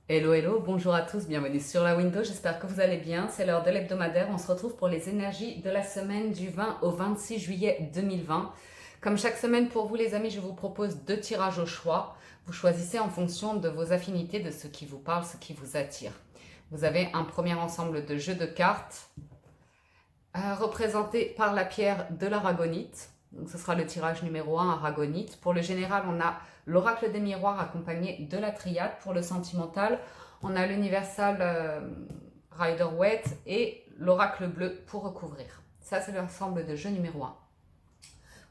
Hello, hello, bonjour à tous, bienvenue sur la window, j'espère que vous allez bien. C'est l'heure de l'hebdomadaire, on se retrouve pour les énergies de la semaine du 20 au 26 juillet 2020. Comme chaque semaine pour vous les amis, je vous propose 2 tirages au choix. Vous choisissez en fonction de vos affinités, de ce qui vous parle, ce qui vous attire. Vous avez un premier ensemble de jeux de cartes représenté par la pierre de l'aragonite. Donc ce sera le tirage numéro 1, aragonite. Pour le général, on a l'oracle des miroirs accompagné de la triade. Pour le sentimental, on a l'universal Rider-Waite et l'oracle bleu pour recouvrir. Ça, c'est l'ensemble de jeu numéro 1.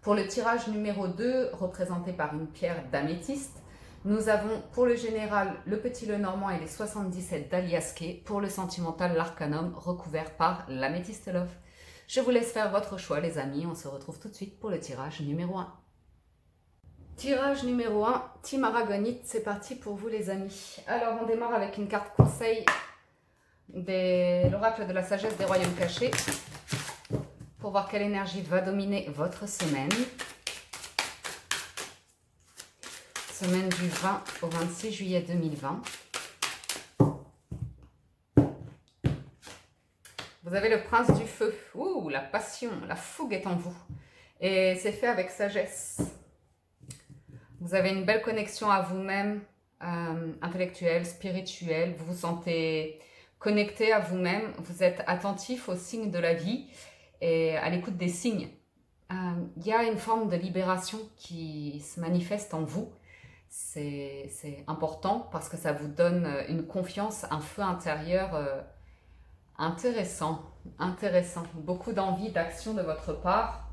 Pour le tirage numéro 2, représenté par une pierre d'améthyste, nous avons pour le général le petit Lenormand et les 77 d'Aliasqué. Pour le sentimental, l'arcanum recouvert par l'améthyste love. Je vous laisse faire votre choix les amis, on se retrouve tout de suite pour le tirage numéro 1. Tirage numéro 1, Team Aragonite, c'est parti pour vous les amis. Alors on démarre avec une carte conseil de l'oracle de la sagesse des royaumes cachés pour voir quelle énergie va dominer votre semaine. Semaine du 20 au 26 juillet 2020. Vous avez le prince du feu. Ouh, la passion, la fougue est en vous. Et c'est fait avec sagesse. Vous avez une belle connexion à vous-même, intellectuelle, spirituelle. Vous vous sentez connecté à vous-même. Vous êtes attentif aux signes de la vie et à l'écoute des signes. Il y a une forme de libération qui se manifeste en vous. C'est important parce que ça vous donne une confiance, un feu intérieur intéressant. Beaucoup d'envie, d'action de votre part.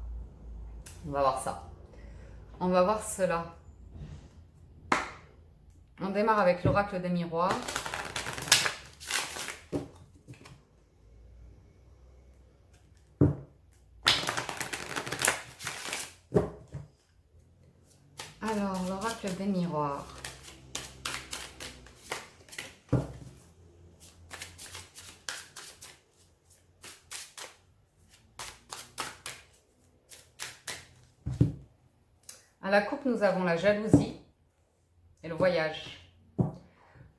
On va voir ça. On va voir cela. On démarre avec l'oracle des miroirs. Alors, l'oracle des miroirs. À la coupe, nous avons la jalousie et le voyage.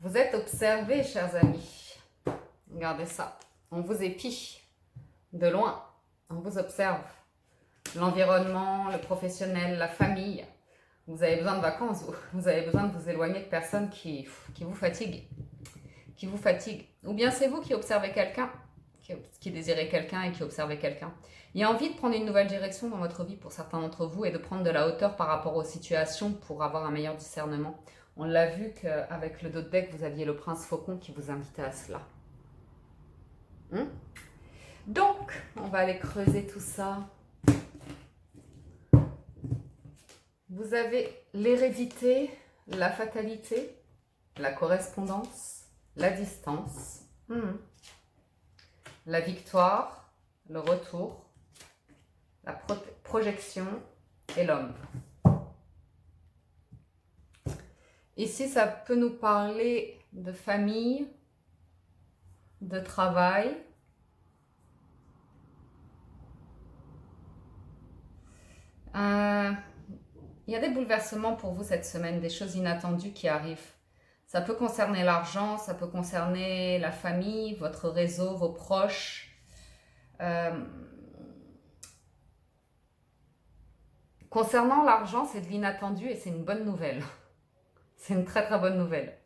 Vous êtes observés, chers amis. Regardez ça. On vous épie de loin. On vous observe. L'environnement, le professionnel, la famille. Vous avez besoin de vacances. Vous avez besoin de vous éloigner de personnes qui vous fatiguent. Ou bien c'est vous qui observez quelqu'un, qui désirez quelqu'un et qui observez quelqu'un. Il y a envie de prendre une nouvelle direction dans votre vie pour certains d'entre vous et de prendre de la hauteur par rapport aux situations pour avoir un meilleur discernement. On l'a vu qu'avec le dos de deck, vous aviez le prince faucon qui vous invitait à cela. Donc, on va aller creuser tout ça. Vous avez l'hérédité, la fatalité, la correspondance, la distance, la victoire, le retour, la projection et l'homme. Ici, ça peut nous parler de famille, de travail. Il y a des bouleversements pour vous cette semaine, des choses inattendues qui arrivent. Ça peut concerner l'argent, ça peut concerner la famille, votre réseau, vos proches. Concernant l'argent, c'est de l'inattendu et c'est une bonne nouvelle. C'est une très très bonne nouvelle.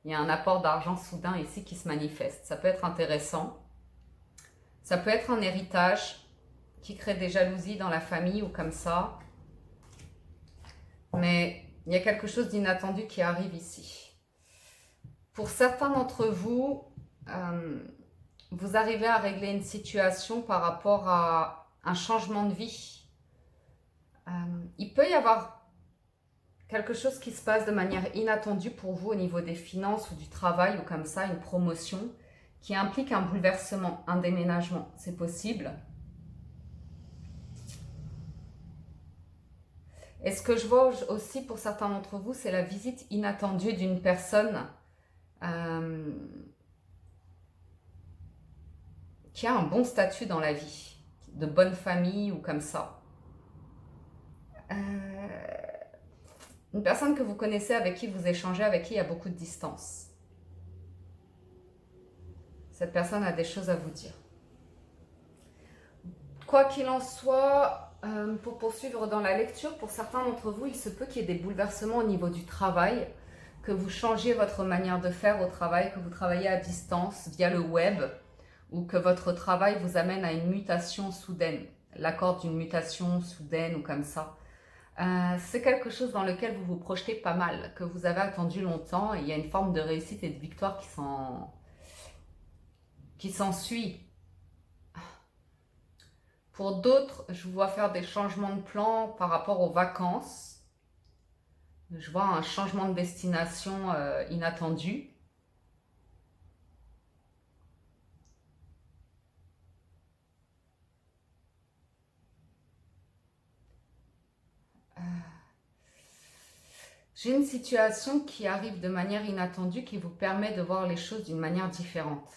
Il y a un apport d'argent soudain ici qui se manifeste. Ça peut être intéressant. Ça peut être un héritage qui crée des jalousies dans la famille ou comme ça. Mais il y a quelque chose d'inattendu qui arrive ici. Pour certains d'entre vous, vous arrivez à régler une situation par rapport à un changement de vie. Il peut y avoir quelque chose qui se passe de manière inattendue pour vous au niveau des finances ou du travail ou comme ça, une promotion qui implique un bouleversement, un déménagement. C'est possible. Et ce que je vois aussi pour certains d'entre vous, c'est la visite inattendue d'une personne qui a un bon statut dans la vie, de bonne famille ou comme ça. Une personne que vous connaissez, avec qui vous échangez, avec qui il y a beaucoup de distance. Cette personne a des choses à vous dire. Quoi qu'il en soit, pour poursuivre dans la lecture, pour certains d'entre vous, il se peut qu'il y ait des bouleversements au niveau du travail, que vous changiez votre manière de faire au travail, que vous travaillez à distance via le web, ou que votre travail vous amène à une mutation soudaine, l'accord d'une mutation soudaine ou comme ça. C'est quelque chose dans lequel vous vous projetez pas mal, que vous avez attendu longtemps, et il y a une forme de réussite et de victoire qui s'ensuit. Pour d'autres, je vous vois faire des changements de plan par rapport aux vacances. Je vois un changement de destination inattendu. J'ai une situation qui arrive de manière inattendue qui vous permet de voir les choses d'une manière différente.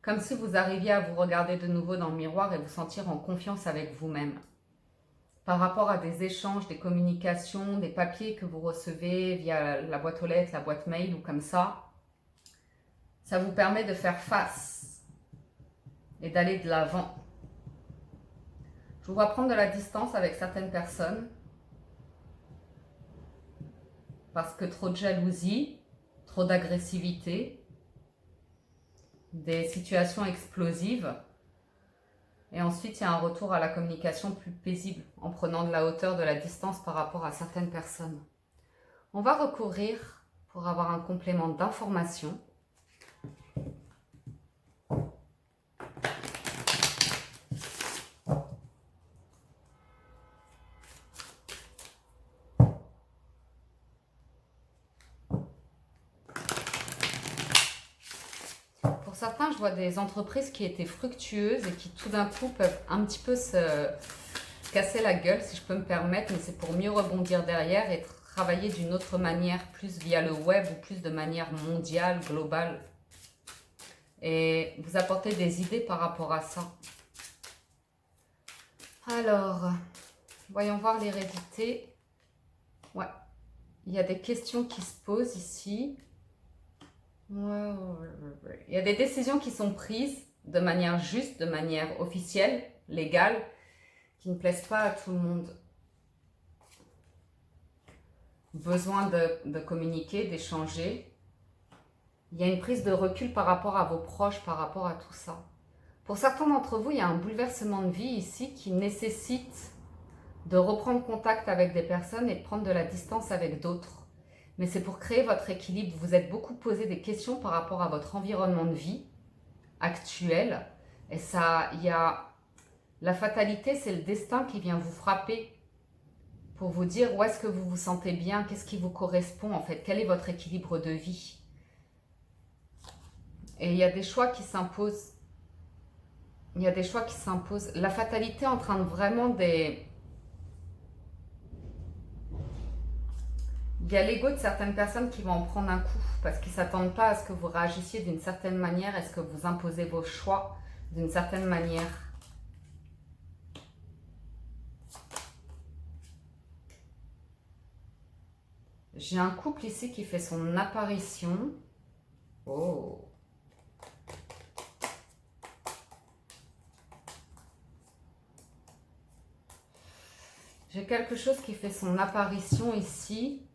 Comme si vous arriviez à vous regarder de nouveau dans le miroir et vous sentir en confiance avec vous-même. Par rapport à des échanges, des communications, des papiers que vous recevez via la boîte aux lettres, la boîte mail ou comme ça vous permet de faire face et d'aller de l'avant. Je vous vois prendre de la distance avec certaines personnes parce que trop de jalousie, trop d'agressivité, des situations explosives. Et ensuite, il y a un retour à la communication plus paisible en prenant de la hauteur, de la distance par rapport à certaines personnes. On va recourir pour avoir un complément d'information. Pour certains, je vois des entreprises qui étaient fructueuses et qui tout d'un coup peuvent un petit peu se casser la gueule, si je peux me permettre, mais c'est pour mieux rebondir derrière et travailler d'une autre manière, plus via le web ou plus de manière mondiale, globale. Et vous apporter des idées par rapport à ça. Alors, voyons voir l'hérédité. Ouais, il y a des questions qui se posent ici. Il y a des décisions qui sont prises de manière juste, de manière officielle, légale, qui ne plaisent pas à tout le monde. Besoin de communiquer, d'échanger. Il y a une prise de recul par rapport à vos proches, par rapport à tout ça. Pour certains d'entre vous, il y a un bouleversement de vie ici qui nécessite de reprendre contact avec des personnes et de prendre de la distance avec d'autres. Mais c'est pour créer votre équilibre. Vous êtes beaucoup posé des questions par rapport à votre environnement de vie actuel. Et ça, il y a la fatalité, c'est le destin qui vient vous frapper pour vous dire où est-ce que vous vous sentez bien, qu'est-ce qui vous correspond en fait, quel est votre équilibre de vie. Et il y a des choix qui s'imposent. Il y a des choix qui s'imposent. La fatalité entraîne vraiment des... Il y a l'ego de certaines personnes qui vont en prendre un coup parce qu'ils ne s'attendent pas à ce que vous réagissiez d'une certaine manière, est-ce que vous imposez vos choix d'une certaine manière. J'ai un couple ici qui fait son apparition. Oh! J'ai quelque chose qui fait son apparition ici.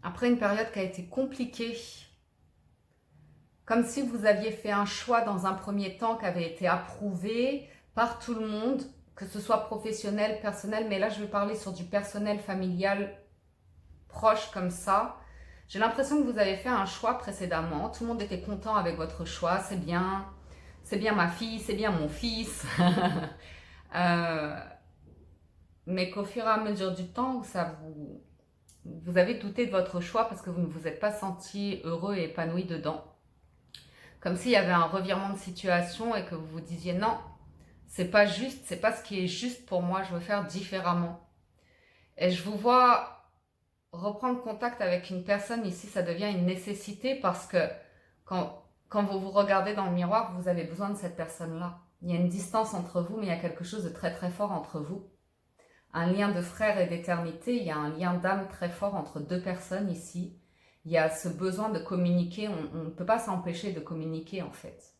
Après une période qui a été compliquée. Comme si vous aviez fait un choix dans un premier temps qui avait été approuvé par tout le monde, que ce soit professionnel, personnel, mais là je vais parler sur du personnel, familial, proche comme ça. J'ai l'impression que vous avez fait un choix précédemment, tout le monde était content avec votre choix, c'est bien ma fille, c'est bien mon fils. Mais qu'au fur et à mesure du temps, vous avez douté de votre choix parce que vous ne vous êtes pas senti heureux et épanoui dedans. Comme s'il y avait un revirement de situation et que vous vous disiez non, c'est pas juste, c'est pas ce qui est juste pour moi, je veux faire différemment. Et je vous vois reprendre contact avec une personne ici, ça devient une nécessité parce que quand vous vous regardez dans le miroir, vous avez besoin de cette personne-là. Il y a une distance entre vous, mais il y a quelque chose de très très fort entre vous. Un lien de frère et d'éternité, il y a un lien d'âme très fort entre deux personnes ici. il y a ce besoin de communiquer, on ne peut pas s'empêcher de communiquer en fait.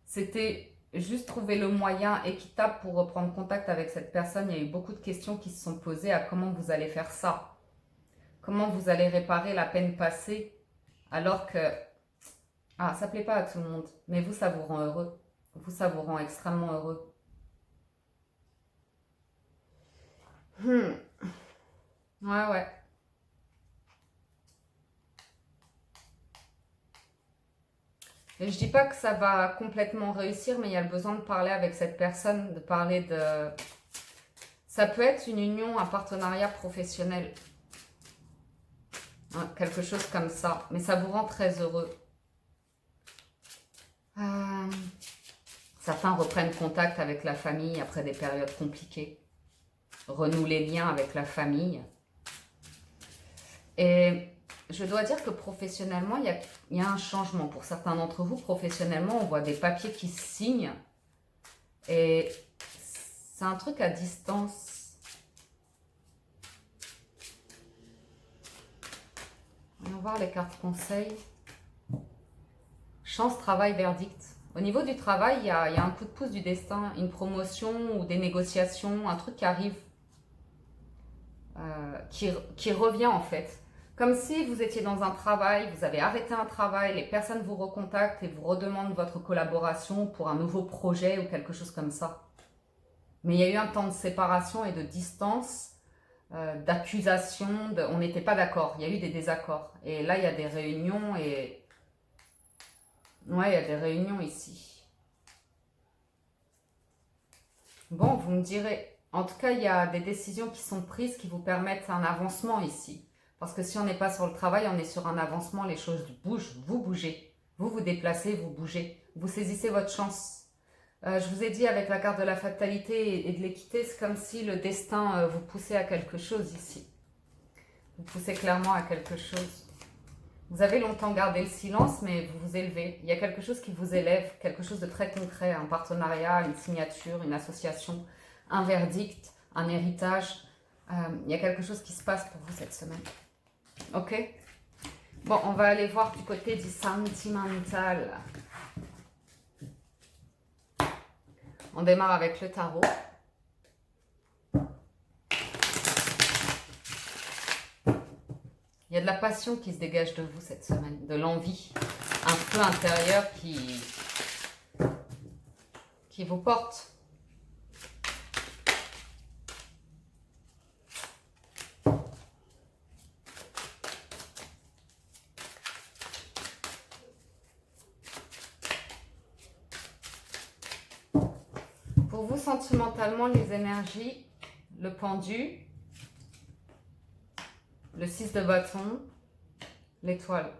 C'était juste trouver le moyen équitable pour reprendre contact avec cette personne. Il y a eu beaucoup de questions qui se sont posées à comment vous allez faire ça. Comment vous allez réparer la peine passée alors que... Ah, ça plaît pas à tout le monde, mais vous, ça vous rend heureux. Vous, ça vous rend extrêmement heureux. Ouais, ouais. Et je dis pas que ça va complètement réussir, mais il y a le besoin de parler avec cette personne, de parler de... Ça peut être une union, un partenariat professionnel. Hein, quelque chose comme ça. Mais ça vous rend très heureux. Certains reprennent contact avec la famille après des périodes compliquées. Renouent les liens avec la famille. Et je dois dire que professionnellement, il y a un changement. Pour certains d'entre vous, professionnellement, on voit des papiers qui se signent. Et c'est un truc à distance. Voyons voir les cartes conseils. Chance, travail, verdict. Au niveau du travail, il y a un coup de pouce du destin, une promotion ou des négociations, un truc qui arrive, qui revient en fait. Comme si vous étiez dans un travail, vous avez arrêté un travail, les personnes vous recontactent et vous redemandent votre collaboration pour un nouveau projet ou quelque chose comme ça. Mais il y a eu un temps de séparation et de distance, d'accusation, on n'était pas d'accord, il y a eu des désaccords. Et là, il y a des réunions et... Ouais, il y a des réunions ici. Bon, vous me direz. En tout cas, il y a des décisions qui sont prises qui vous permettent un avancement ici. Parce que si on n'est pas sur le travail, on est sur un avancement, les choses bougent, vous bougez. Vous vous déplacez, vous bougez. Vous saisissez votre chance. Je vous ai dit avec la carte de la fatalité et de l'équité, c'est comme si le destin vous poussait à quelque chose ici. Vous poussez clairement à quelque chose. Vous avez longtemps gardé le silence, mais vous vous élevez. Il y a quelque chose qui vous élève, quelque chose de très concret, un partenariat, une signature, une association, un verdict, un héritage. Il y a quelque chose qui se passe pour vous cette semaine. Ok? Bon, on va aller voir du côté du sentimental. On démarre avec le tarot. Il y a de la passion qui se dégage de vous cette semaine, de l'envie, un feu intérieur qui vous porte. Pour vous, sentimentalement, les énergies, le pendu, le 6 de bâton, l'étoile.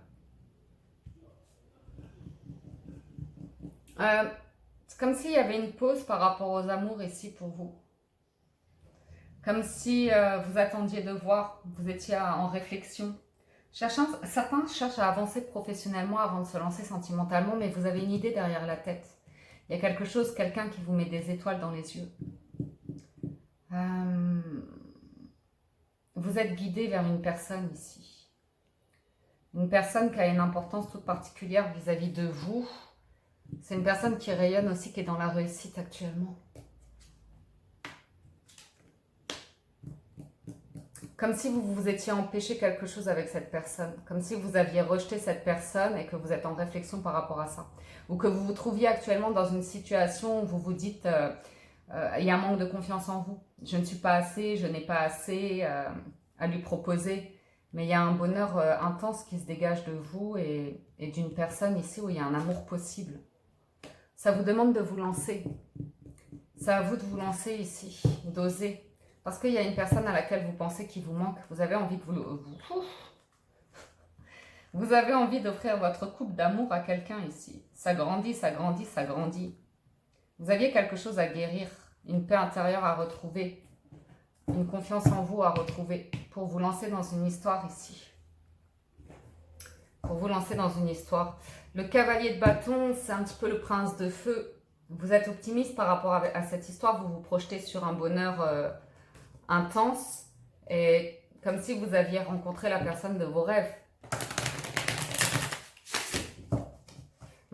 C'est comme s'il y avait une pause par rapport aux amours ici pour vous. Comme si vous attendiez de voir, vous étiez en réflexion. Certains cherchent à avancer professionnellement avant de se lancer sentimentalement, mais vous avez une idée derrière la tête. Il y a quelque chose, quelqu'un qui vous met des étoiles dans les yeux. Vous êtes guidé vers une personne ici. Une personne qui a une importance toute particulière vis-à-vis de vous. C'est une personne qui rayonne aussi, qui est dans la réussite actuellement. Comme si vous vous étiez empêché quelque chose avec cette personne. Comme si vous aviez rejeté cette personne et que vous êtes en réflexion par rapport à ça. Ou que vous vous trouviez actuellement dans une situation où vous vous dites il y a un manque de confiance en vous. Je ne suis pas assez, je n'ai pas assez à lui proposer. Mais il y a un bonheur intense qui se dégage de vous et d'une personne ici où il y a un amour possible. Ça vous demande de vous lancer. C'est à vous de vous lancer ici, d'oser. Parce qu'il y a une personne à laquelle vous pensez qu'il vous manque. Vous avez envie de vous avez envie d'offrir votre coupe d'amour à quelqu'un ici. Ça grandit, ça grandit, ça grandit. Vous aviez quelque chose à guérir, une paix intérieure à retrouver, une confiance en vous à retrouver pour vous lancer dans une histoire ici. Pour vous lancer dans une histoire. Le cavalier de bâton, c'est un petit peu le prince de feu. Vous êtes optimiste par rapport à cette histoire, vous vous projetez sur un bonheur intense et comme si vous aviez rencontré la personne de vos rêves.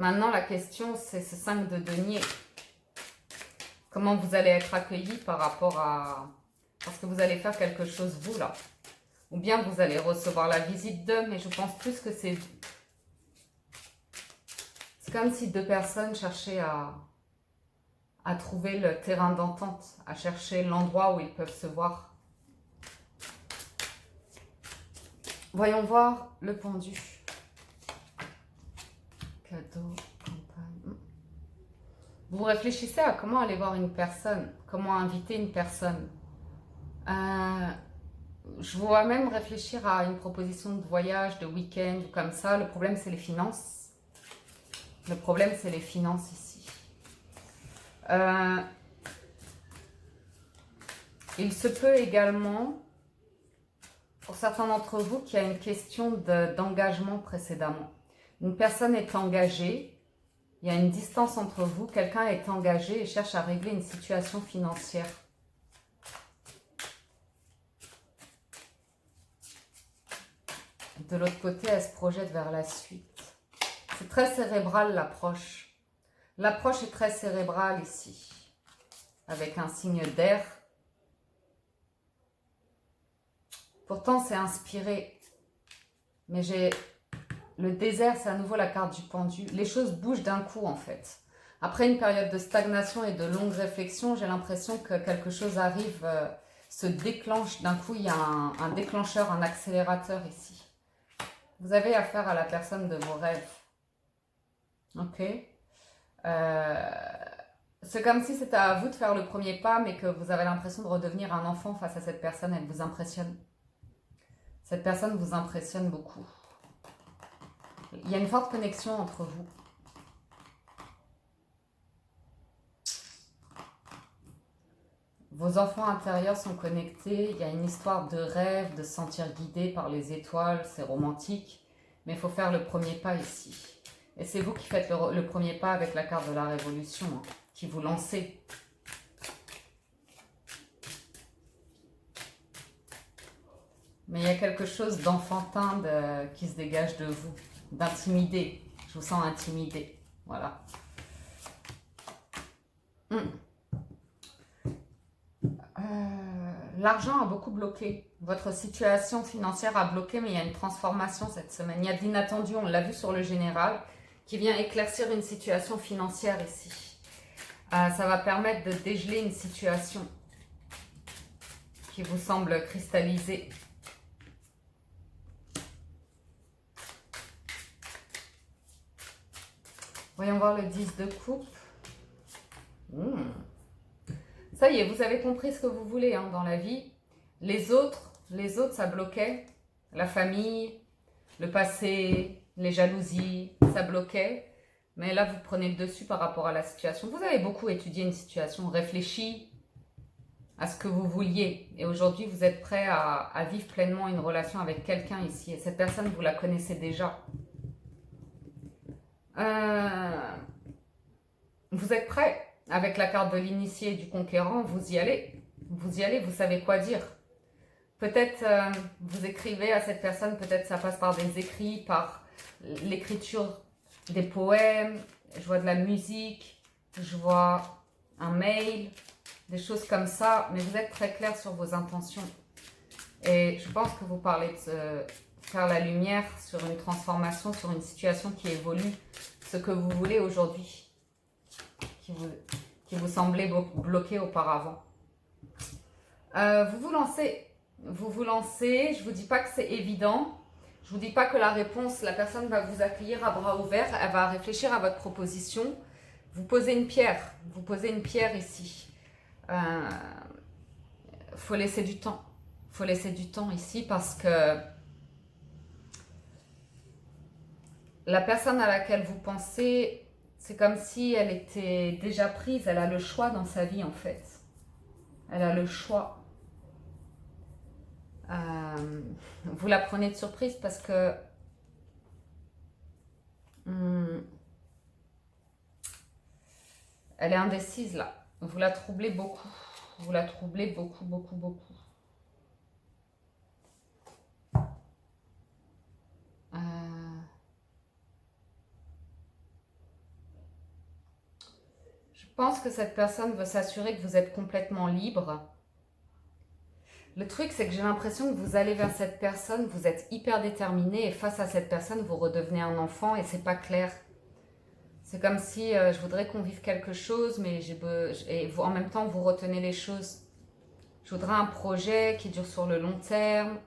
Maintenant, la question, c'est ce 5 de denier. Comment vous allez être accueilli par rapport à... Parce que vous allez faire quelque chose, vous, là. Ou bien vous allez recevoir la visite d'eux, mais je pense plus que c'est... C'est comme si deux personnes cherchaient à trouver le terrain d'entente, à chercher l'endroit où ils peuvent se voir. Voyons voir le pendu. Cadeau, campagne. Vous réfléchissez à comment aller voir une personne, comment inviter une personne. Je vois même réfléchir à une proposition de voyage, de week-end, comme ça. Le problème, c'est les finances. Le problème, c'est les finances ici. Il se peut également, pour certains d'entre vous, qu'il y a une question d'engagement précédemment. Une personne est engagée, il y a une distance entre vous, quelqu'un est engagé et cherche à régler une situation financière. De l'autre côté, elle se projette vers la suite. C'est très cérébral l'approche. L'approche est très cérébrale ici, avec un signe d'air. Pourtant, c'est inspiré. Mais j'ai... Le désert, c'est à nouveau la carte du pendu. Les choses bougent d'un coup, en fait. Après une période de stagnation et de longue réflexion, j'ai l'impression que quelque chose arrive, se déclenche. D'un coup, il y a un déclencheur, un accélérateur ici. Vous avez affaire à la personne de vos rêves. Ok. C'est comme si c'était à vous de faire le premier pas, mais que vous avez l'impression de redevenir un enfant face à cette personne. Elle vous impressionne. Cette personne vous impressionne beaucoup. Il y a une forte connexion entre vous. Vos enfants intérieurs sont connectés. Il y a une histoire de rêve, de se sentir guidé par les étoiles. C'est romantique. Mais il faut faire le premier pas ici. Et c'est vous qui faites le premier pas avec la carte de la révolution, hein, qui vous lancez. Mais il y a quelque chose d'enfantin qui se dégage de vous, d'intimidé. Je vous sens intimidé. Voilà. L'argent a beaucoup bloqué. Votre situation financière a bloqué, mais il y a une transformation cette semaine. Il y a de l'inattendu, on l'a vu sur le général, qui vient éclaircir une situation financière ici. Ça va permettre de dégeler une situation qui vous semble cristallisée. Voyons voir le 10 de coupe. Ça y est, vous avez compris ce que vous voulez hein, dans la vie. Les autres, ça bloquait. La famille, le passé, les jalousies, ça bloquait. Mais là, vous prenez le dessus par rapport à la situation. Vous avez beaucoup étudié une situation, réfléchi à ce que vous vouliez. Et aujourd'hui, vous êtes prêt à vivre pleinement une relation avec quelqu'un ici. Et cette personne, vous la connaissez déjà. Vous êtes prêt. Avec la carte de l'initié et du conquérant, vous y allez. Vous y allez, vous savez quoi dire. Peut-être vous écrivez à cette personne, peut-être ça passe par des écrits, par l'écriture des poèmes, je vois de la musique, je vois un mail, des choses comme ça, mais vous êtes très clair sur vos intentions. Et je pense que vous parlez de faire la lumière sur une transformation, sur une situation qui évolue, ce que vous voulez aujourd'hui, qui vous semblait bloqué auparavant. Vous vous lancez, je ne vous dis pas que c'est évident, je ne vous dis pas que la réponse, la personne va vous accueillir à bras ouverts, elle va réfléchir à votre proposition, vous posez une pierre ici. Faut laisser du temps, ici parce que la personne à laquelle vous pensez, c'est comme si elle était déjà prise, elle a le choix dans sa vie en fait. Elle a le choix. Vous la prenez de surprise parce que elle est indécise là. Vous la troublez beaucoup. Vous la troublez beaucoup, beaucoup, beaucoup. pense que cette personne veut s'assurer que vous êtes complètement libre. Le truc, c'est que j'ai l'impression que vous allez vers cette personne, vous êtes hyper déterminé et face à cette personne, vous redevenez un enfant et c'est pas clair. C'est comme si je voudrais qu'on vive quelque chose, mais et vous, en même temps, vous retenez les choses. Je voudrais un projet qui dure sur le long terme,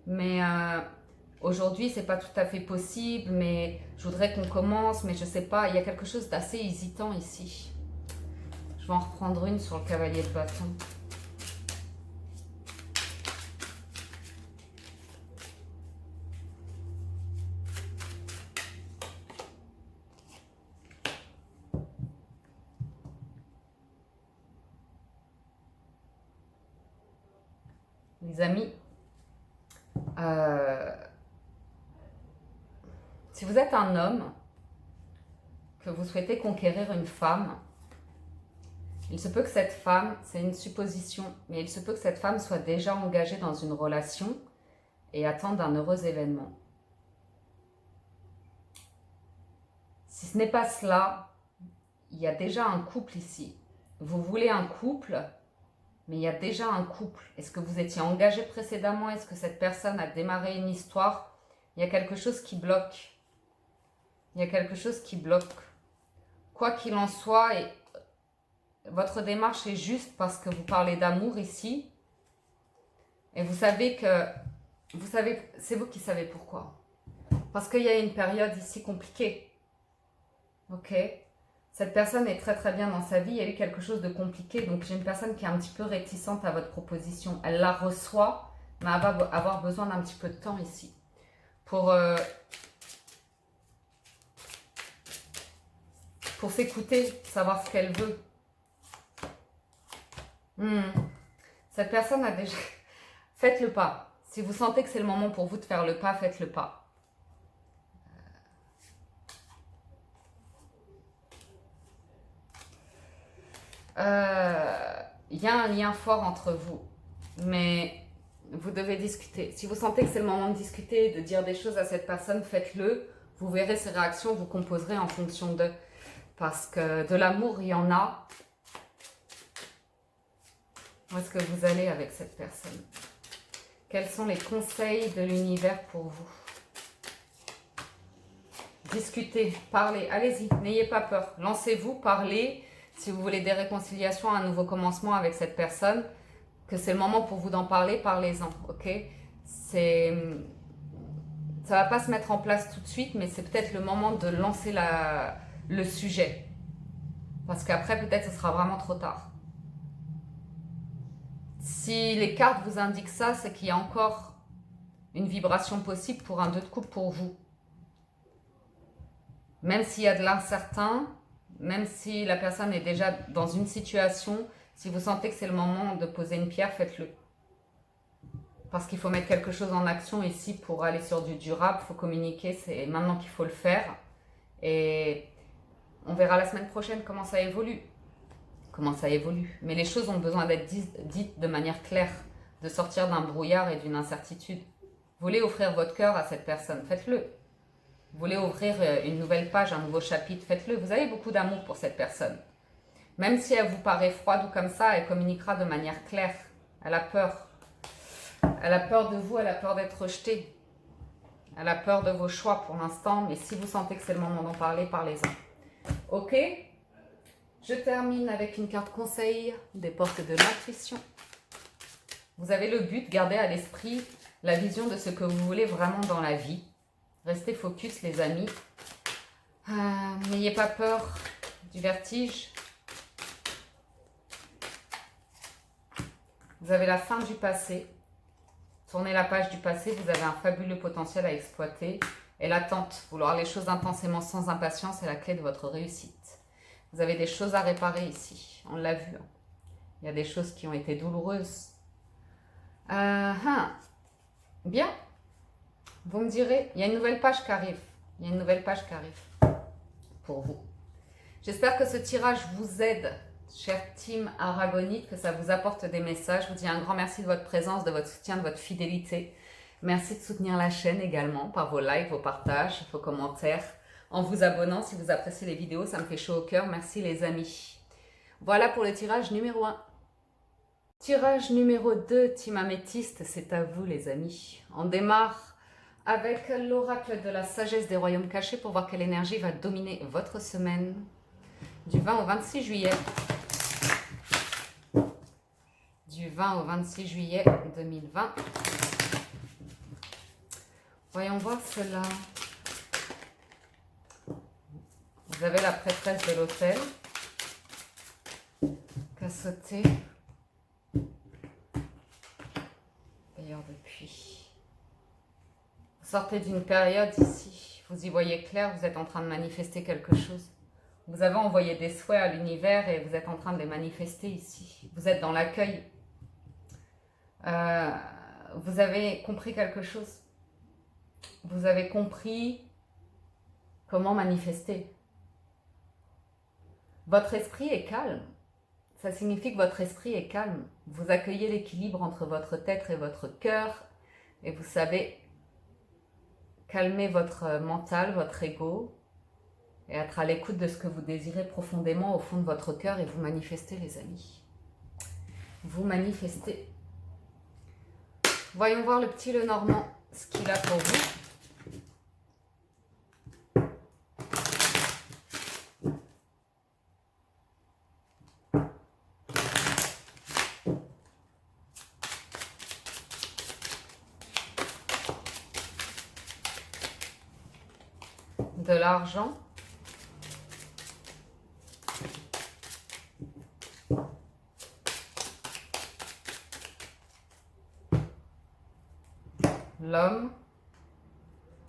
mais aujourd'hui, c'est pas tout à fait possible, mais je voudrais qu'on commence, mais je sais pas, il y a quelque chose d'assez hésitant ici. Je vais en reprendre une sur le cavalier de bâton. Les amis, si vous êtes un homme, que vous souhaitez conquérir une femme, il se peut que cette femme, c'est une supposition, mais il se peut que cette femme soit déjà engagée dans une relation et attende un heureux événement. Si ce n'est pas cela, il y a déjà un couple ici. Vous voulez un couple, mais il y a déjà un couple. Est-ce que vous étiez engagé précédemment? Est-ce que cette personne a démarré une histoire? Il y a quelque chose qui bloque. Il y a quelque chose qui bloque. Quoi qu'il en soit, votre démarche est juste parce que vous parlez d'amour ici. Et vous savez que... c'est vous qui savez pourquoi. Parce qu'il y a une période ici compliquée. Ok? Cette personne est très très bien dans sa vie, il y a eu quelque chose de compliqué, donc j'ai une personne qui est un petit peu réticente à votre proposition. Elle la reçoit, mais elle va avoir besoin d'un petit peu de temps ici. Pour s'écouter, savoir ce qu'elle veut. Cette personne a déjà... Faites le pas. Si vous sentez que c'est le moment pour vous de faire le pas, faites le pas. Il y a un lien fort entre vous, mais vous devez discuter. Si vous sentez que c'est le moment de discuter, de dire des choses à cette personne, faites-le. Vous verrez ses réactions, vous composerez en fonction d'eux. Parce que de l'amour, il y en a. Où est-ce que vous allez avec cette personne? Quels sont les conseils de l'univers pour vous? Discutez, parlez, allez-y, n'ayez pas peur. Lancez-vous, parlez. Si vous voulez des réconciliations, un nouveau commencement avec cette personne, que c'est le moment pour vous d'en parler, parlez-en, ok? Ça va pas se mettre en place tout de suite, mais c'est peut-être le moment de lancer le sujet. Parce qu'après, peut-être, ce sera vraiment trop tard. Si les cartes vous indiquent ça, c'est qu'il y a encore une vibration possible pour un 2 de coupe pour vous. Même s'il y a de l'incertain, même si la personne est déjà dans une situation, si vous sentez que c'est le moment de poser une pierre, faites-le. Parce qu'il faut mettre quelque chose en action ici pour aller sur du durable, il faut communiquer, c'est maintenant qu'il faut le faire. Et on verra la semaine prochaine comment ça évolue. Mais les choses ont besoin d'être dites de manière claire, de sortir d'un brouillard et d'une incertitude. Vous voulez offrir votre cœur à cette personne, faites-le. Vous voulez ouvrir une nouvelle page, un nouveau chapitre, faites-le. Vous avez beaucoup d'amour pour cette personne. Même si elle vous paraît froide ou comme ça, elle communiquera de manière claire. Elle a peur. Elle a peur de vous, elle a peur d'être rejetée. Elle a peur de vos choix pour l'instant, mais si vous sentez que c'est le moment d'en parler, parlez-en. Ok? Je termine avec une carte conseil des portes de l'intuition. Vous avez le but, gardez à l'esprit la vision de ce que vous voulez vraiment dans la vie. Restez focus les amis. N'ayez pas peur du vertige. Vous avez la fin du passé. Tournez la page du passé, vous avez un fabuleux potentiel à exploiter. Et l'attente, vouloir les choses intensément sans impatience est la clé de votre réussite. Vous avez des choses à réparer ici, on l'a vu. Il y a des choses qui ont été douloureuses. Bien. Vous me direz, il y a une nouvelle page qui arrive. Il y a une nouvelle page qui arrive pour vous. J'espère que ce tirage vous aide, chère team Aragonite, que ça vous apporte des messages. Je vous dis un grand merci de votre présence, de votre soutien, de votre fidélité. Merci de soutenir la chaîne également par vos likes, vos partages, vos commentaires. En vous abonnant, si vous appréciez les vidéos, ça me fait chaud au cœur. Merci les amis. Voilà pour le tirage numéro 1. Tirage numéro 2, Team Améthyste, c'est à vous les amis. On démarre avec l'oracle de la sagesse des royaumes cachés pour voir quelle énergie va dominer votre semaine du 20 au 26 juillet. Du 20 au 26 juillet 2020. Voyons voir cela. Vous avez la prêtresse de l'autel qui a sauté. Payeur de puits. Vous sortez d'une période ici. Vous y voyez clair, vous êtes en train de manifester quelque chose. Vous avez envoyé des souhaits à l'univers et vous êtes en train de les manifester ici. Vous êtes dans l'accueil. Vous avez compris quelque chose. Vous avez compris comment manifester. Votre esprit est calme. Ça signifie que votre esprit est calme. Vous accueillez l'équilibre entre votre tête et votre cœur et vous savez calmer votre mental, votre ego et être à l'écoute de ce que vous désirez profondément au fond de votre cœur et vous manifestez les amis. Vous manifestez. Voyons voir le petit Lenormand, ce qu'il a pour vous. De l'argent. L'homme.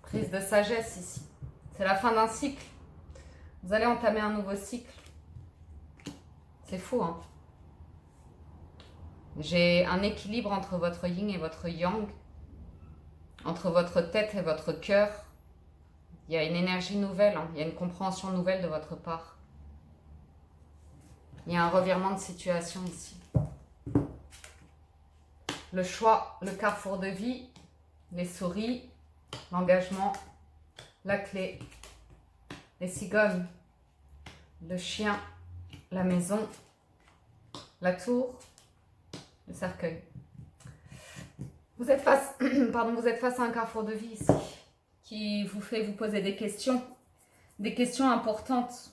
Prise de sagesse ici. C'est la fin d'un cycle. Vous allez entamer un nouveau cycle. C'est fou, hein? J'ai un équilibre entre votre yin et votre yang. Entre votre tête et votre cœur. Il y a une énergie nouvelle, hein. Il y a une compréhension nouvelle de votre part. Il y a un revirement de situation ici. Le choix, le carrefour de vie, les souris, l'engagement, la clé, les cigognes, le chien, la maison, la tour, le cercueil. Vous êtes face, vous êtes face à un carrefour de vie ici qui vous fait vous poser des questions importantes.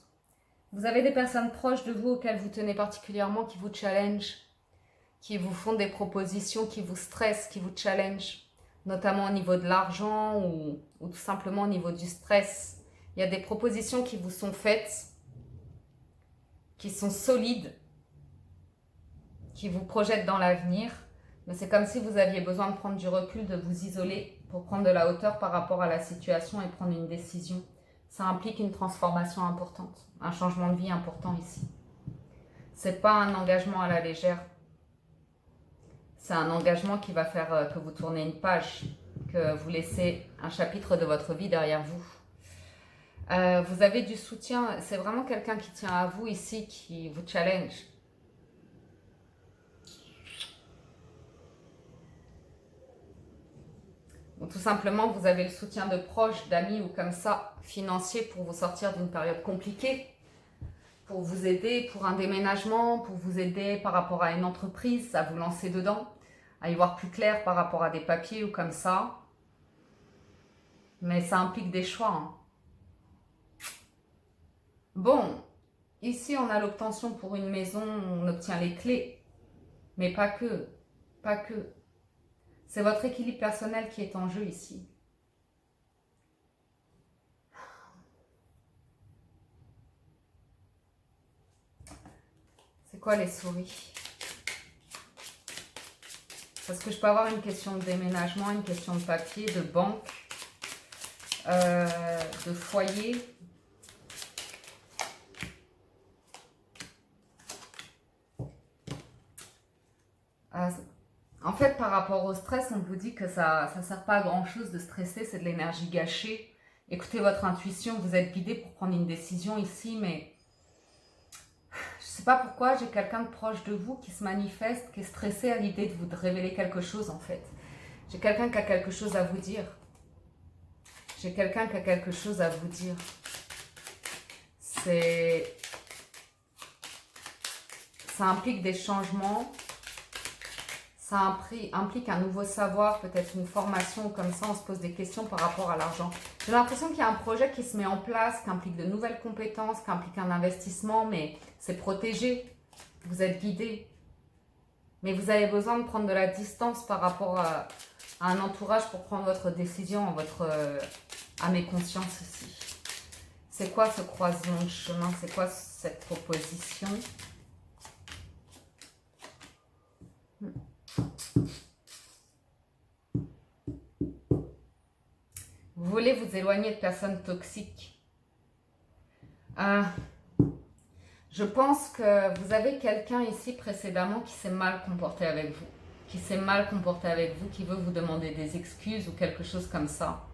Vous avez des personnes proches de vous auxquelles vous tenez particulièrement qui vous challengent, qui vous font des propositions, qui vous stressent, qui vous challengent, notamment au niveau de l'argent ou tout simplement au niveau du stress. Il y a des propositions qui vous sont faites, qui sont solides, qui vous projettent dans l'avenir, mais c'est comme si vous aviez besoin de prendre du recul, de vous isoler pour prendre de la hauteur par rapport à la situation et prendre une décision. Ça implique une transformation importante, un changement de vie important ici. C'est pas un engagement à la légère. C'est un engagement qui va faire que vous tournez une page, que vous laissez un chapitre de votre vie derrière vous. Vous avez du soutien, c'est vraiment quelqu'un qui tient à vous ici, qui vous challenge. Ou tout simplement, vous avez le soutien de proches, d'amis ou comme ça, financiers pour vous sortir d'une période compliquée, pour vous aider pour un déménagement, pour vous aider par rapport à une entreprise, à vous lancer dedans, à y voir plus clair par rapport à des papiers ou comme ça. Mais ça implique des choix, hein. Bon, ici on a l'obtention pour une maison, on obtient les clés, mais pas que, pas que. C'est votre équilibre personnel qui est en jeu ici. C'est quoi les souris? Parce que je peux avoir une question de déménagement, une question de papier, de banque, de foyer. En fait, par rapport au stress, on vous dit que ça ne sert pas à grand chose de stresser, c'est de l'énergie gâchée. Écoutez votre intuition, vous êtes guidé pour prendre une décision ici, mais je ne sais pas pourquoi, j'ai quelqu'un de proche de vous qui se manifeste, qui est stressé à l'idée de vous révéler quelque chose en fait. J'ai quelqu'un qui a quelque chose à vous dire. J'ai quelqu'un qui a quelque chose à vous dire. C'est... ça implique des changements. Ça implique un nouveau savoir, peut-être une formation, comme ça on se pose des questions par rapport à l'argent. J'ai l'impression qu'il y a un projet qui se met en place, qui implique de nouvelles compétences, qui implique un investissement, mais c'est protégé. Vous êtes guidé. Mais vous avez besoin de prendre de la distance par rapport à un entourage pour prendre votre décision, à mes consciences ici. C'est quoi ce croisement de chemin? C'est quoi cette proposition? Vous voulez vous éloigner de personnes toxiques. Je pense que vous avez quelqu'un ici précédemment qui s'est mal comporté avec vous. Qui s'est mal comporté avec vous, qui veut vous demander des excuses ou quelque chose comme ça.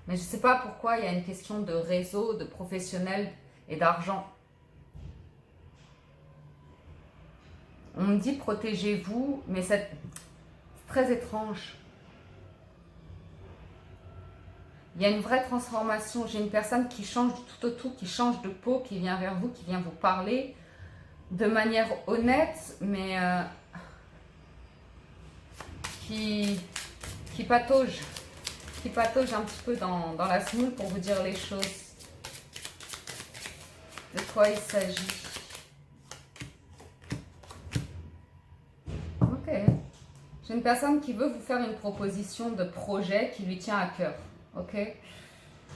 Mais je ne sais pas pourquoi il y a une question de réseau, de professionnel et d'argent. On me dit protégez-vous, mais c'est très étrange. Il y a une vraie transformation. J'ai une personne qui change du tout au tout, qui change de peau, qui vient vers vous, qui vient vous parler de manière honnête, mais qui patauge. Qui patauge un petit peu dans la semoule pour vous dire les choses. De quoi il s'agit? Ok. J'ai une personne qui veut vous faire une proposition de projet qui lui tient à cœur. Ok.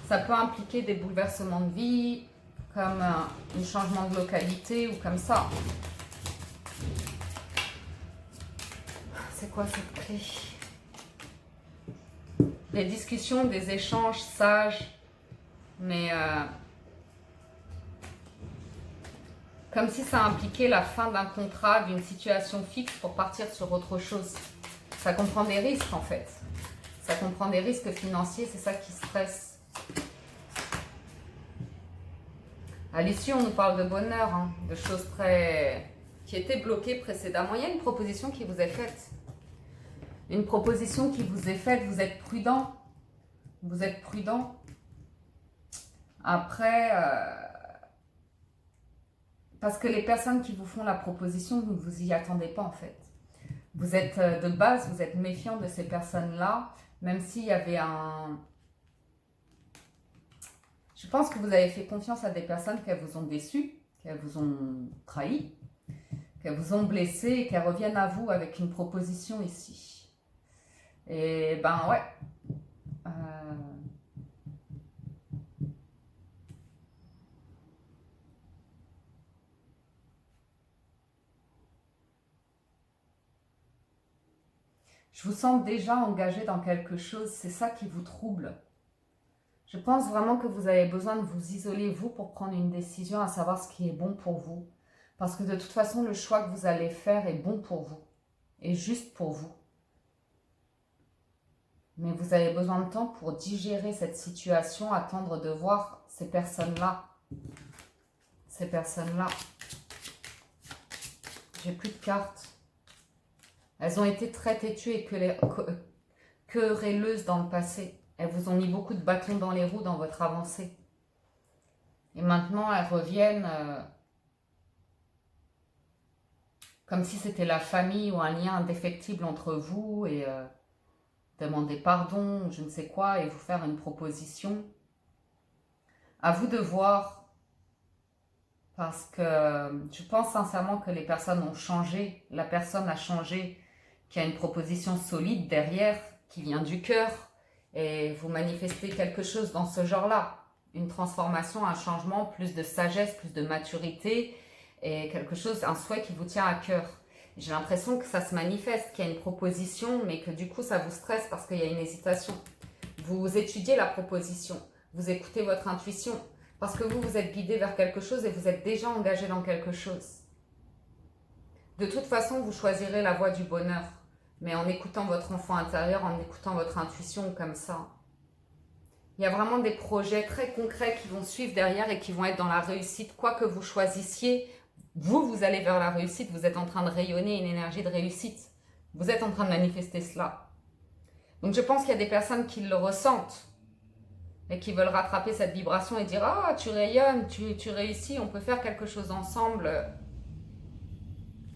Ça peut impliquer des bouleversements de vie, comme un changement de localité ou comme ça. C'est quoi cette clé? Des discussions, des échanges sages, mais comme si ça impliquait la fin d'un contrat, d'une situation fixe pour partir sur autre chose. Ça comprend des risques en fait. Ça comprend des risques financiers, c'est ça qui stresse. À l'issue, on nous parle de bonheur, hein, de choses qui étaient bloquées précédemment. Il y a une proposition qui vous est faite. Une proposition qui vous est faite, vous êtes prudent. Vous êtes prudent. Après, parce que les personnes qui vous font la proposition, vous ne vous y attendez pas en fait. Vous êtes de base, vous êtes méfiant de ces personnes-là, même s'il y avait un... Je pense que vous avez fait confiance à des personnes qu'elles vous ont déçu, qu'elles vous ont trahi, qu'elles vous ont blessé et qu'elles reviennent à vous avec une proposition ici. Et ben ouais. Je vous sens déjà engagé dans quelque chose, c'est ça qui vous trouble. Je pense vraiment que vous avez besoin de vous isoler, vous, pour prendre une décision, à savoir ce qui est bon pour vous. Parce que de toute façon, le choix que vous allez faire est bon pour vous, et juste pour vous. Mais vous avez besoin de temps pour digérer cette situation, attendre de voir ces personnes-là. Ces personnes-là. J'ai plus de cartes. Elles ont été très têtues et querelleuses dans le passé. Elles vous ont mis beaucoup de bâtons dans les roues dans votre avancée. Et maintenant, elles reviennent comme si c'était la famille ou un lien indéfectible entre vous et demander pardon ou je ne sais quoi et vous faire une proposition. À vous de voir, parce que je pense sincèrement que les personnes ont changé, la personne a changé, qu'il y a une proposition solide derrière, qui vient du cœur, et vous manifestez quelque chose dans ce genre-là, une transformation, un changement, plus de sagesse, plus de maturité, et quelque chose, un souhait qui vous tient à cœur. J'ai l'impression que ça se manifeste, qu'il y a une proposition, mais que du coup ça vous stresse parce qu'il y a une hésitation. Vous étudiez la proposition, vous écoutez votre intuition, parce que vous êtes guidé vers quelque chose et vous êtes déjà engagé dans quelque chose. De toute façon, vous choisirez la voie du bonheur, mais en écoutant votre enfant intérieur, en écoutant votre intuition comme ça. Il y a vraiment des projets très concrets qui vont suivre derrière et qui vont être dans la réussite. Quoi que vous choisissiez, vous allez vers la réussite. Vous êtes en train de rayonner une énergie de réussite. Vous êtes en train de manifester cela. Donc je pense qu'il y a des personnes qui le ressentent et qui veulent rattraper cette vibration et dire « Ah, tu rayonnes, tu réussis, on peut faire quelque chose ensemble. »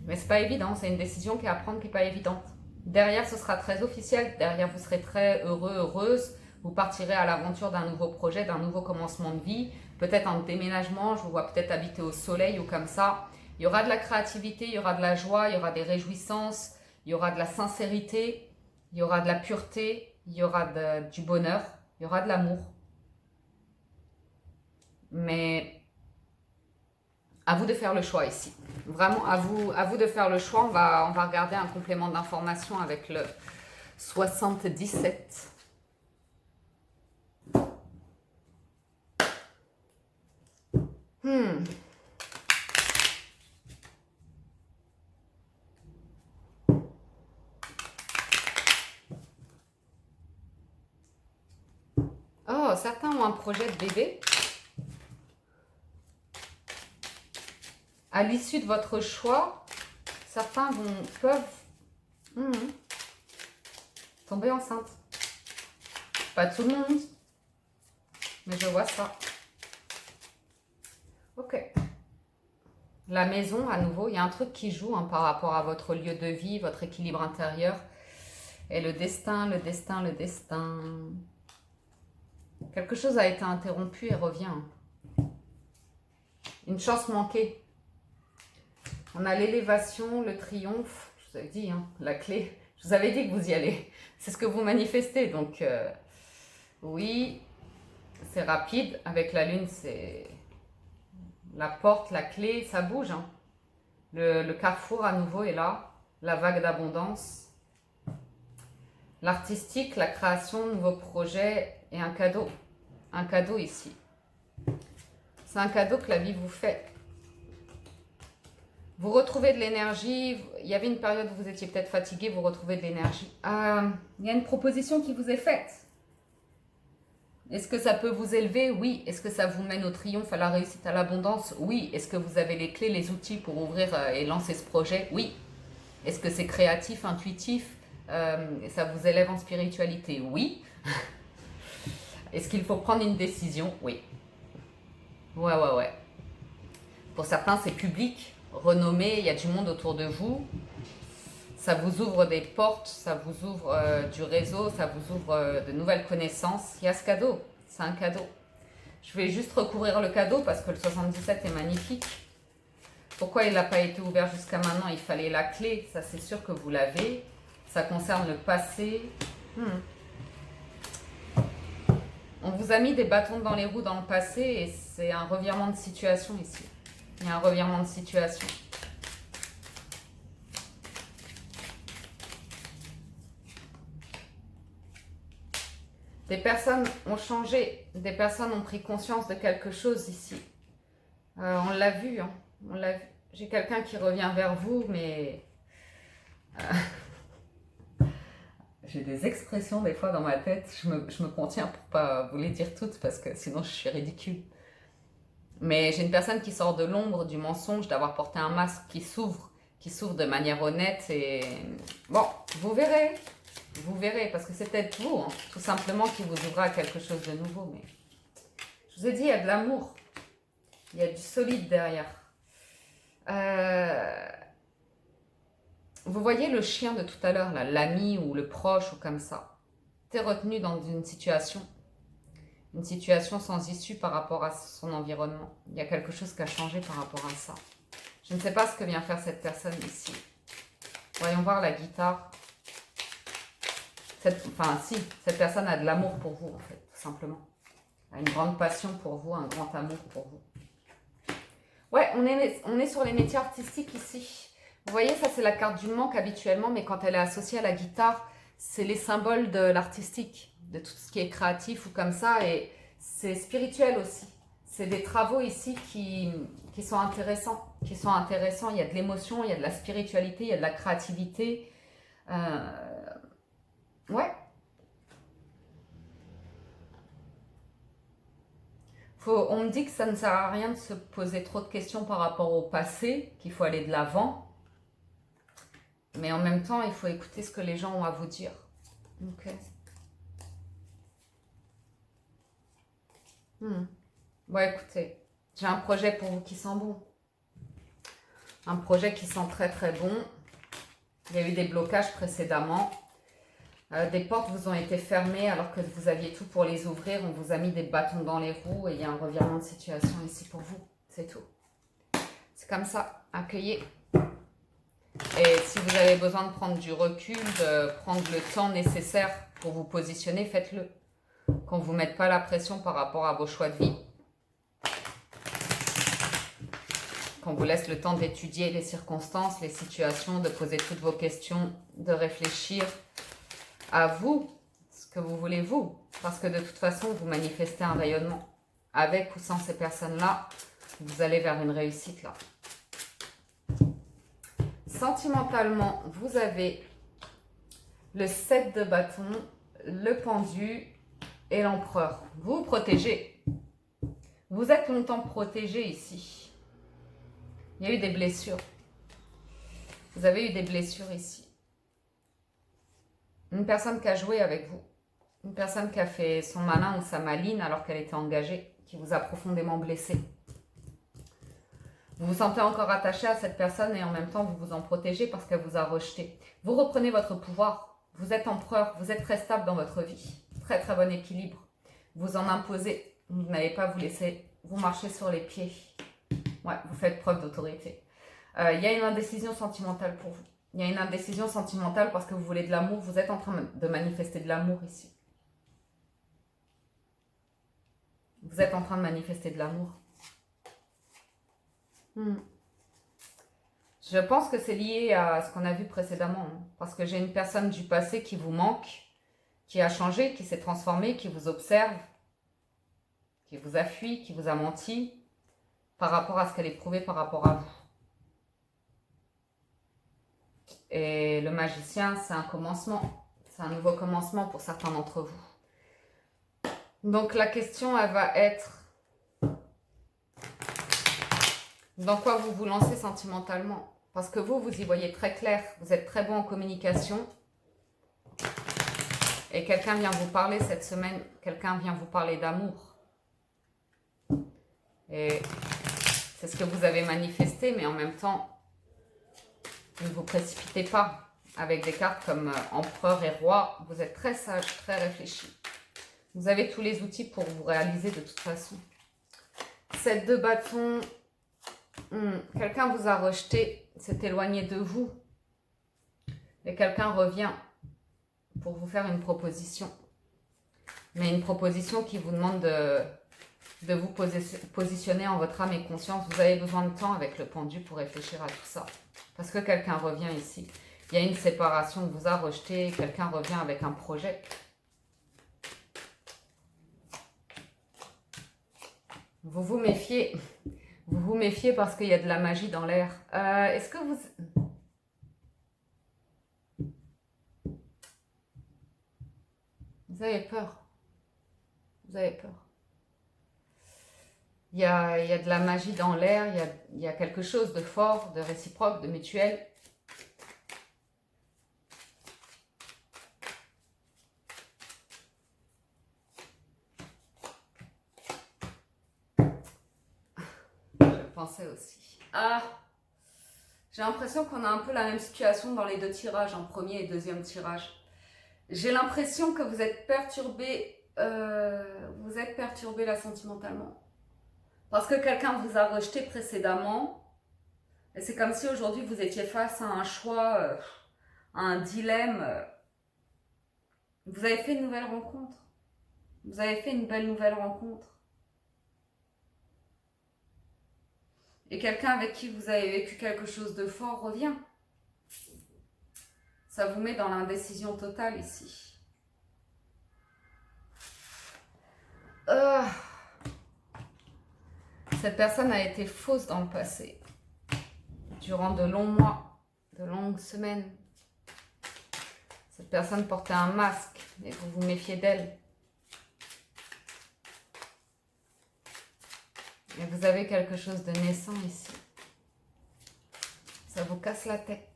Mais c'est pas évident, c'est une décision qui est à prendre qui n'est pas évidente. Derrière, ce sera très officiel. Derrière, vous serez très heureux, heureuse. Vous partirez à l'aventure d'un nouveau projet, d'un nouveau commencement de vie. Peut-être un déménagement, je vous vois peut-être habiter au soleil ou comme ça. Il y aura de la créativité, il y aura de la joie, il y aura des réjouissances, il y aura de la sincérité, il y aura de la pureté, il y aura du bonheur, il y aura de l'amour. Mais à vous de faire le choix ici. Vraiment, à vous de faire le choix. On va regarder un complément d'information avec le 77. Oh, certains ont un projet de bébé. À l'issue de votre choix, certains peuvent tomber enceinte. Pas tout le monde, mais je vois ça. Ok. La maison, à nouveau, il y a un truc qui joue par rapport à votre lieu de vie, votre équilibre intérieur. Et le destin, le destin, le destin. Quelque chose a été interrompu et revient. Une chance manquée. On a l'élévation, le triomphe. Je vous avais dit, la clé. Je vous avais dit que vous y allez. C'est ce que vous manifestez. Donc, oui, c'est rapide. Avec la lune, c'est la porte, la clé, ça bouge. Le carrefour à nouveau est là. La vague d'abondance. L'artistique, la création, nouveaux projets et un cadeau. Un cadeau ici. C'est un cadeau que la vie vous fait. Vous retrouvez de l'énergie. Il y avait une période où vous étiez peut-être fatigué, vous retrouvez de l'énergie. Il y a une proposition qui vous est faite. Est-ce que ça peut vous élever? Oui. Est-ce que ça vous mène au triomphe, à la réussite, à l'abondance? Oui. Est-ce que vous avez les clés, les outils pour ouvrir et lancer ce projet? Oui. Est-ce que c'est créatif, intuitif? Ça vous élève en spiritualité? Oui. Est-ce qu'il faut prendre une décision? Oui. Ouais. Pour certains, c'est public, renommé, il y a du monde autour de vous. Ça vous ouvre des portes, ça vous ouvre du réseau, ça vous ouvre de nouvelles connaissances. Il y a ce cadeau, c'est un cadeau. Je vais juste recouvrir le cadeau parce que le 77 est magnifique. Pourquoi il n'a pas été ouvert jusqu'à maintenant? Il fallait la clé, ça c'est sûr que vous l'avez. Ça concerne le passé. On vous a mis des bâtons dans les roues dans le passé et c'est un revirement de situation ici. Il y a un revirement de situation. Des personnes ont changé, des personnes ont pris conscience de quelque chose ici. On l'a vu, on l'a vu. J'ai quelqu'un qui revient vers vous, mais j'ai des expressions des fois dans ma tête. Je me contiens pour pas vous les dire toutes parce que sinon je suis ridicule. Mais j'ai une personne qui sort de l'ombre, du mensonge, d'avoir porté un masque qui s'ouvre de manière honnête. Et bon, vous verrez, parce que c'est peut-être vous, tout simplement, qui vous ouvrira quelque chose de nouveau. Mais je vous ai dit, il y a de l'amour, il y a du solide derrière. Vous voyez le chien de tout à l'heure, l'ami ou le proche ou comme ça. T'es retenu dans une situation sans issue par rapport à son environnement. Il y a quelque chose qui a changé par rapport à ça. Je ne sais pas ce que vient faire cette personne ici. Voyons voir la guitare. Cette personne a de l'amour pour vous, en fait, tout simplement. Elle a une grande passion pour vous, un grand amour pour vous. Ouais, on est sur les métiers artistiques ici. Vous voyez, ça c'est la carte du manque habituellement, mais quand elle est associée à la guitare, c'est les symboles de l'artistique, de tout ce qui est créatif ou comme ça, et c'est spirituel aussi. C'est des travaux ici qui sont intéressants, Il y a de l'émotion, il y a de la spiritualité, il y a de la créativité. Ouais. On me dit que ça ne sert à rien de se poser trop de questions par rapport au passé, qu'il faut aller de l'avant. Mais en même temps, il faut écouter ce que les gens ont à vous dire. Ok. Bon, écoutez, j'ai un projet pour vous qui sent bon. Un projet qui sent très très bon. Il y a eu des blocages précédemment. Des portes vous ont été fermées alors que vous aviez tout pour les ouvrir. On vous a mis des bâtons dans les roues et il y a un revirement de situation ici pour vous. C'est tout. C'est comme ça. Accueillez. Et si vous avez besoin de prendre du recul, de prendre le temps nécessaire pour vous positionner, faites-le. Qu'on ne vous mette pas la pression par rapport à vos choix de vie. Qu'on vous laisse le temps d'étudier les circonstances, les situations, de poser toutes vos questions, de réfléchir à vous, ce que vous voulez vous. Parce que de toute façon, vous manifestez un rayonnement. Avec ou sans ces personnes-là, vous allez vers une réussite là. Sentimentalement, vous avez le 7 de bâton, le pendu et l'empereur. Vous vous protégez. Vous êtes longtemps protégé ici. Il y a eu des blessures. Vous avez eu des blessures ici. Une personne qui a joué avec vous. Une personne qui a fait son malin ou sa maline alors qu'elle était engagée, qui vous a profondément blessé. Vous vous sentez encore attaché à cette personne et en même temps vous vous en protégez parce qu'elle vous a rejeté. Vous reprenez votre pouvoir. Vous êtes empereur. Vous êtes très stable dans votre vie. Très très bon équilibre. Vous en imposez. Vous n'allez pas vous laisser vous marcher sur les pieds. Ouais, vous faites preuve d'autorité. Il y a une indécision sentimentale pour vous. Il y a une indécision sentimentale parce que vous voulez de l'amour. Vous êtes en train de manifester de l'amour ici. Vous êtes en train de manifester de l'amour. Je pense que c'est lié à ce qu'on a vu précédemment. Hein, parce que j'ai une personne du passé qui vous manque, qui a changé, qui s'est transformée, qui vous observe, qui vous a fui, qui vous a menti par rapport à ce qu'elle éprouvait par rapport à vous. Et le magicien, c'est un commencement. C'est un nouveau commencement pour certains d'entre vous. Donc la question, elle va être dans quoi vous vous lancez sentimentalement. Parce que vous y voyez très clair. Vous êtes très bon en communication. Et quelqu'un vient vous parler cette semaine. Quelqu'un vient vous parler d'amour. Et c'est ce que vous avez manifesté, mais en même temps, ne vous précipitez pas. Avec des cartes comme empereur et roi, vous êtes très sage, très réfléchi. Vous avez tous les outils pour vous réaliser de toute façon. 7 de bâton, quelqu'un vous a rejeté, s'est éloigné de vous. Et quelqu'un revient pour vous faire une proposition. Mais une proposition qui vous demande de vous positionner en votre âme et conscience. Vous avez besoin de temps avec le pendu pour réfléchir à tout ça. Parce que quelqu'un revient ici. Il y a une séparation, vous a rejeté, quelqu'un revient avec un projet. Vous vous méfiez. Vous vous méfiez parce qu'il y a de la magie dans l'air. Est-ce que vous... Vous avez peur. Vous avez peur. Il y a de la magie dans l'air, il y a quelque chose de fort, de réciproque, de mutuel. Je pensais aussi. Ah, j'ai l'impression qu'on a un peu la même situation dans les deux tirages, en premier et deuxième tirage. J'ai l'impression que vous êtes perturbé là sentimentalement. Parce que quelqu'un vous a rejeté précédemment. Et c'est comme si aujourd'hui vous étiez face à un choix, à un dilemme. Vous avez fait une nouvelle rencontre. Vous avez fait une belle nouvelle rencontre. Et quelqu'un avec qui vous avez vécu quelque chose de fort revient. Ça vous met dans l'indécision totale ici. Cette personne a été fausse dans le passé. Durant de longs mois, de longues semaines. Cette personne portait un masque et vous vous méfiez d'elle. Et vous avez quelque chose de naissant ici. Ça vous casse la tête.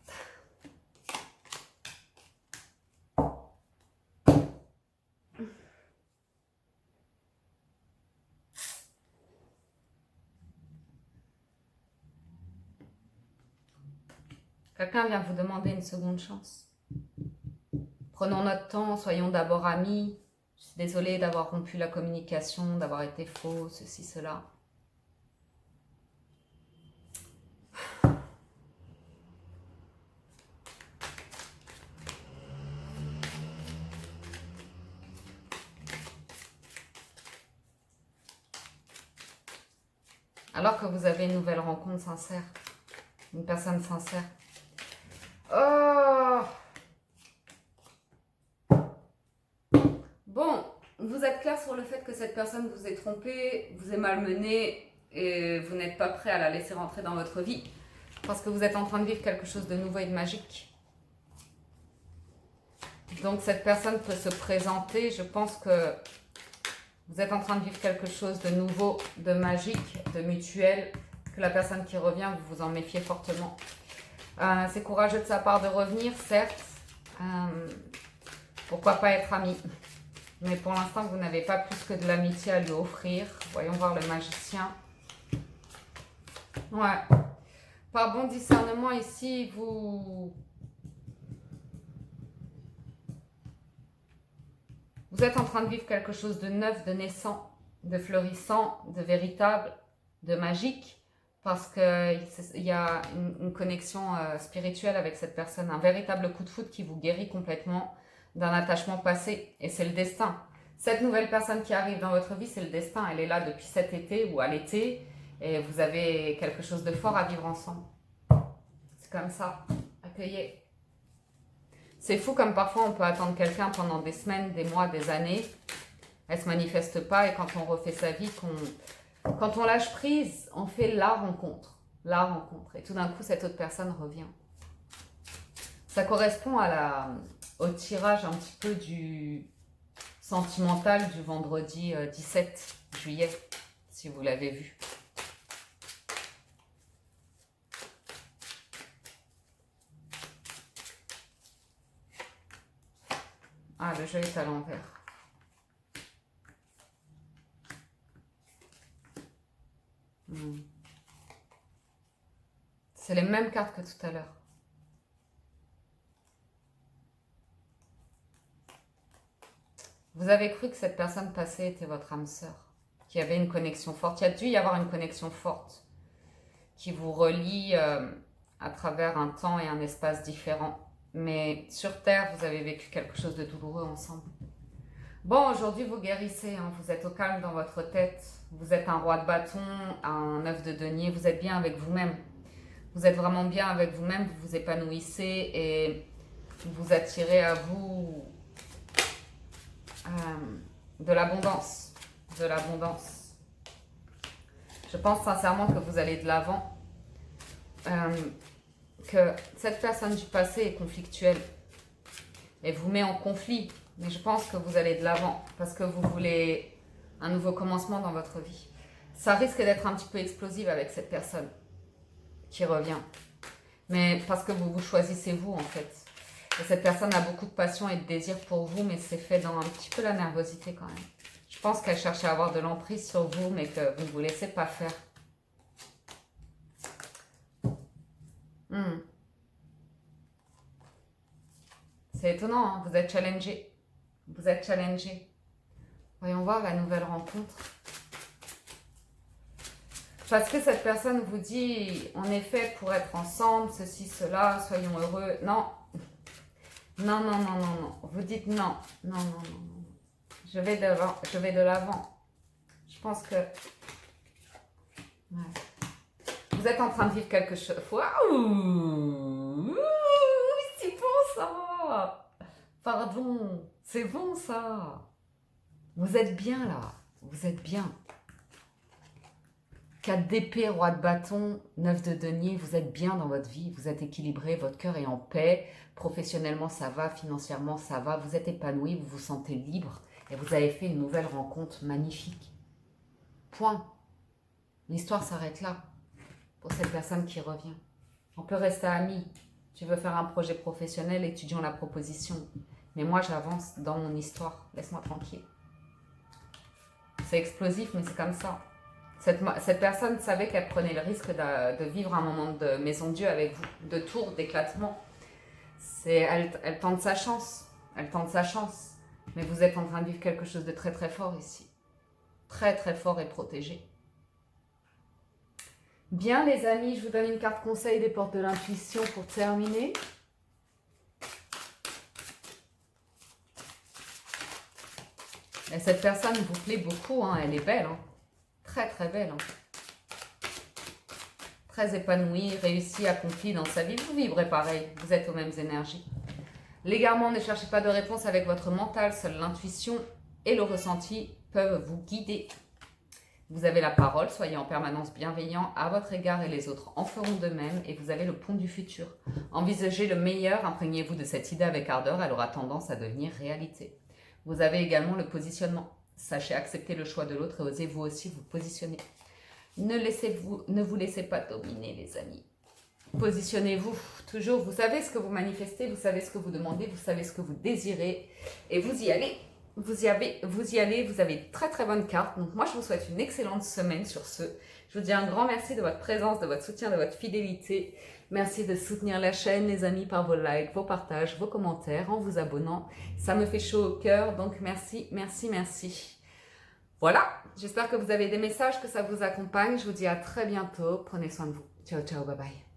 Quelqu'un vient vous demander une seconde chance. Prenons notre temps, soyons d'abord amis. Je suis désolée d'avoir rompu la communication, d'avoir été faux, ceci, cela. Alors que vous avez une nouvelle rencontre sincère, une personne sincère. Oh! Bon, vous êtes clair sur le fait que cette personne vous est trompée, vous est malmenée et vous n'êtes pas prêt à la laisser rentrer dans votre vie parce que vous êtes en train de vivre quelque chose de nouveau et de magique. Donc cette personne peut se présenter, je pense que vous êtes en train de vivre quelque chose de nouveau, de magique, de mutuel, que la personne qui revient, vous vous en méfiez fortement. C'est courageux de sa part de revenir, certes. Pourquoi pas être ami? Mais pour l'instant, vous n'avez pas plus que de l'amitié à lui offrir. Voyons voir le magicien. Ouais. Par bon discernement ici, vous êtes en train de vivre quelque chose de neuf, de naissant, de florissant, de véritable, de magique, parce qu'il y a une connexion spirituelle avec cette personne, un véritable coup de foudre qui vous guérit complètement d'un attachement passé, et c'est le destin. Cette nouvelle personne qui arrive dans votre vie, c'est le destin. Elle est là depuis cet été ou à l'été, et vous avez quelque chose de fort à vivre ensemble. C'est comme ça. Accueillez. C'est fou comme parfois on peut attendre quelqu'un pendant des semaines, des mois, des années. Elle ne se manifeste pas et quand on refait sa vie, quand on lâche prise, on fait la rencontre. La rencontre. Et tout d'un coup, cette autre personne revient. Ça correspond au tirage un petit peu du sentimental du vendredi 17 juillet, si vous l'avez vu. Ah, le jeu est à l'envers. C'est les mêmes cartes que tout à l'heure. Vous avez cru que cette personne passée était votre âme sœur, qu'il y avait une connexion forte. Il y a dû y avoir une connexion forte qui vous relie à travers un temps et un espace différents. Mais sur Terre, vous avez vécu quelque chose de douloureux ensemble. Bon, aujourd'hui, vous guérissez. Hein. Vous êtes au calme dans votre tête. Vous êtes un roi de bâton, un œuf de denier. Vous êtes bien avec vous-même. Vous êtes vraiment bien avec vous-même. Vous vous épanouissez et vous attirez à vous de l'abondance. De l'abondance. Je pense sincèrement que vous allez de l'avant. Que cette personne du passé est conflictuelle et vous met en conflit, mais je pense que vous allez de l'avant parce que vous voulez un nouveau commencement dans votre vie. Ça risque d'être un petit peu explosif avec cette personne qui revient, mais parce que vous choisissez vous en fait. Et cette personne a beaucoup de passion et de désir pour vous, mais c'est fait dans un petit peu la nervosité quand même. Je pense qu'elle cherche à avoir de l'emprise sur vous, mais que vous ne vous laissez pas faire. C'est étonnant, hein, vous êtes challengé. Vous êtes challengé. Voyons voir la nouvelle rencontre. Parce que cette personne vous dit, on est fait pour être ensemble, ceci, cela, soyons heureux. Non. Non, non, non, non, non. Vous dites non. Non, non, non, non. Je vais de l'avant. Je pense que... Ouais. Vous êtes en train de vivre quelque chose. Waouh! C'est bon ça! Pardon, c'est bon ça! Vous êtes bien là. Vous êtes bien. 4 d'épée, roi de bâton, 9 de denier, vous êtes bien dans votre vie, vous êtes équilibré, votre cœur est en paix, professionnellement ça va, financièrement ça va, vous êtes épanoui, vous vous sentez libre et vous avez fait une nouvelle rencontre magnifique. Point. L'histoire s'arrête là pour cette personne qui revient. On peut rester amis. Tu veux faire un projet professionnel, étudions la proposition. Mais moi j'avance dans mon histoire, laisse-moi tranquille. C'est explosif mais c'est comme ça. Cette personne savait qu'elle prenait le risque de vivre un moment de maison Dieu avec vous, de tour, d'éclatement. Elle tente sa chance. Elle tente sa chance. Mais vous êtes en train de vivre quelque chose de très très fort ici. Très très fort et protégé. Bien les amis, je vous donne une carte conseil des portes de l'intuition pour terminer. Et cette personne vous plaît beaucoup, hein, elle est belle, hein. Très très belle. Hein. Très épanouie, réussie, accomplie dans sa vie. Vous vibrez pareil, vous êtes aux mêmes énergies. L'égarement, ne cherchez pas de réponse avec votre mental, seule l'intuition et le ressenti peuvent vous guider. Vous avez la parole, soyez en permanence bienveillant à votre égard et les autres en feront de même et vous avez le pont du futur. Envisagez le meilleur, imprégnez-vous de cette idée avec ardeur, elle aura tendance à devenir réalité. Vous avez également le positionnement. Sachez accepter le choix de l'autre et osez vous aussi vous positionner. Ne vous laissez pas dominer les amis. Positionnez-vous toujours, vous savez ce que vous manifestez, vous savez ce que vous demandez, vous savez ce que vous désirez et vous y allez. Vous y allez, vous avez de très très bonnes cartes. Donc moi je vous souhaite une excellente semaine sur ce. Je vous dis un grand merci de votre présence, de votre soutien, de votre fidélité. Merci de soutenir la chaîne les amis par vos likes, vos partages, vos commentaires, en vous abonnant. Ça me fait chaud au cœur, donc merci, merci, merci. Voilà, j'espère que vous avez des messages, que ça vous accompagne. Je vous dis à très bientôt. Prenez soin de vous. Ciao, ciao, bye bye.